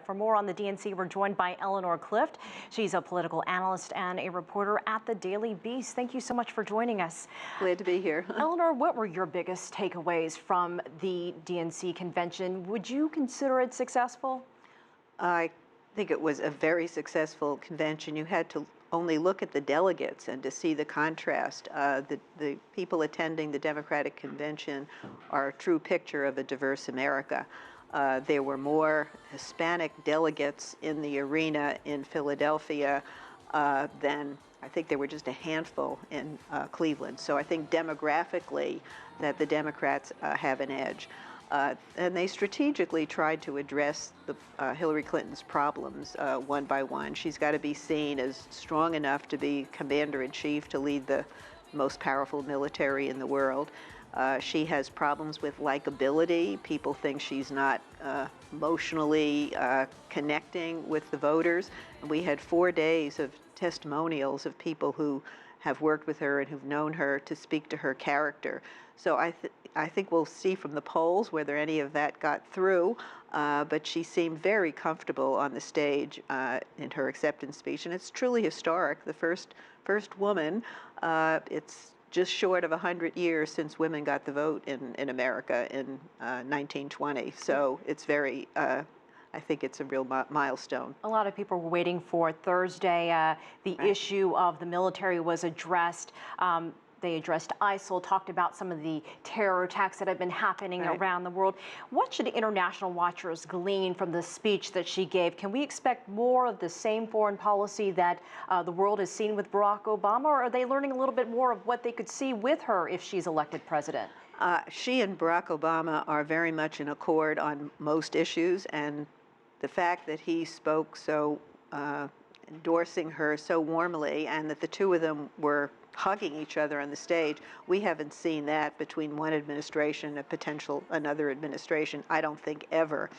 For more on the DNC, we're joined by Eleanor Clift. She's a political analyst and a reporter at the Daily Beast. Thank you so much for joining us. Glad to be here. Eleanor, what were your biggest takeaways from the DNC convention? Would you consider it successful? I think it was a very successful convention. You had to only look at the delegates and to see the contrast. The people attending the Democratic convention are a true picture of a diverse America. There were more Hispanic delegates in the arena in Philadelphia than I think there were just a handful in Cleveland. So I think demographically that the Democrats have an edge. And they strategically tried to address Hillary Clinton's problems one by one. She's got to be seen as strong enough to be commander-in-chief to lead the most powerful military in the world. She has problems with likability. People think she's not emotionally connecting with the voters. And we had 4 days of testimonials of people who have worked with her and who've known her to speak to her character. So I think we'll see from the polls whether any of that got through, but she seemed very comfortable on the stage in her acceptance speech, and it's truly historic. The first woman, it's just short of 100 years since women got the vote in America in 1920. So it's very, I think it's a real milestone. A lot of people were waiting for Thursday. The issue of the military was addressed. They addressed ISIL, talked about some of the terror attacks that have been happening around the world. What should international watchers glean from the speech that she gave? Can we expect more of the same foreign policy that the world has seen with Barack Obama, or are they learning a little bit more of what they could see with her if she's elected president? She and Barack Obama are very much in accord on most issues, and the fact that he spoke so endorsing her so warmly, and that the two of them were hugging each other on the stage. We haven't seen that between one administration and potential another administration, I don't think ever.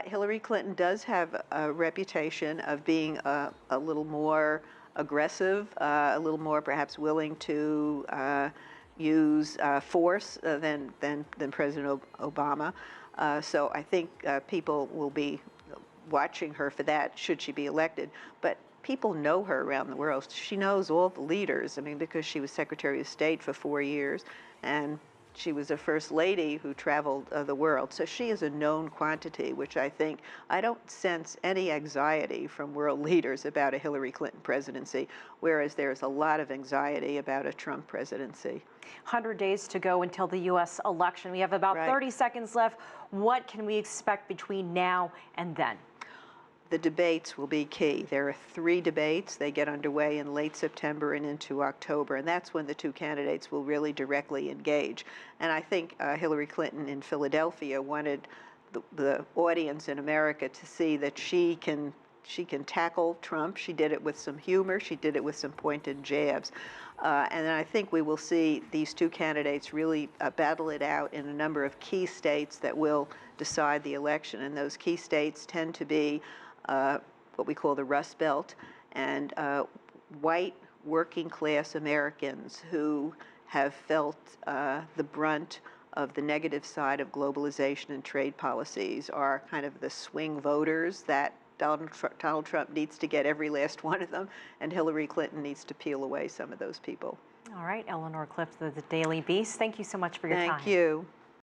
Hillary Clinton does have a reputation of being a little more aggressive, a little more perhaps willing to use force than President Obama. So I think people will be watching her for that, should she be elected. But people know her around the world. She knows all the leaders, I mean, because she was Secretary of State for 4 years, and she was a First Lady who traveled the world. So she is a known quantity, which I don't sense any anxiety from world leaders about a Hillary Clinton presidency, whereas there's a lot of anxiety about a Trump presidency. 100 days to go until the U.S. election. We have about 30 seconds left. What can we expect between now and then? The debates will be key. There are 3 debates. They get underway in late September and into October, and that's when the 2 candidates will really directly engage. And I think Hillary Clinton in Philadelphia wanted the audience in America to see that she can tackle Trump. She did it with some humor. She did it with some pointed jabs. And I think we will see these 2 candidates really battle it out in a number of key states that will decide the election. And those key states tend to be what we call the Rust Belt, and white working class Americans who have felt the brunt of the negative side of globalization and trade policies are kind of the swing voters that Donald Trump needs to get every last one of them, and Hillary Clinton needs to peel away some of those people. All right, Eleanor Clift of the Daily Beast, thank you so much for your time. Thank you.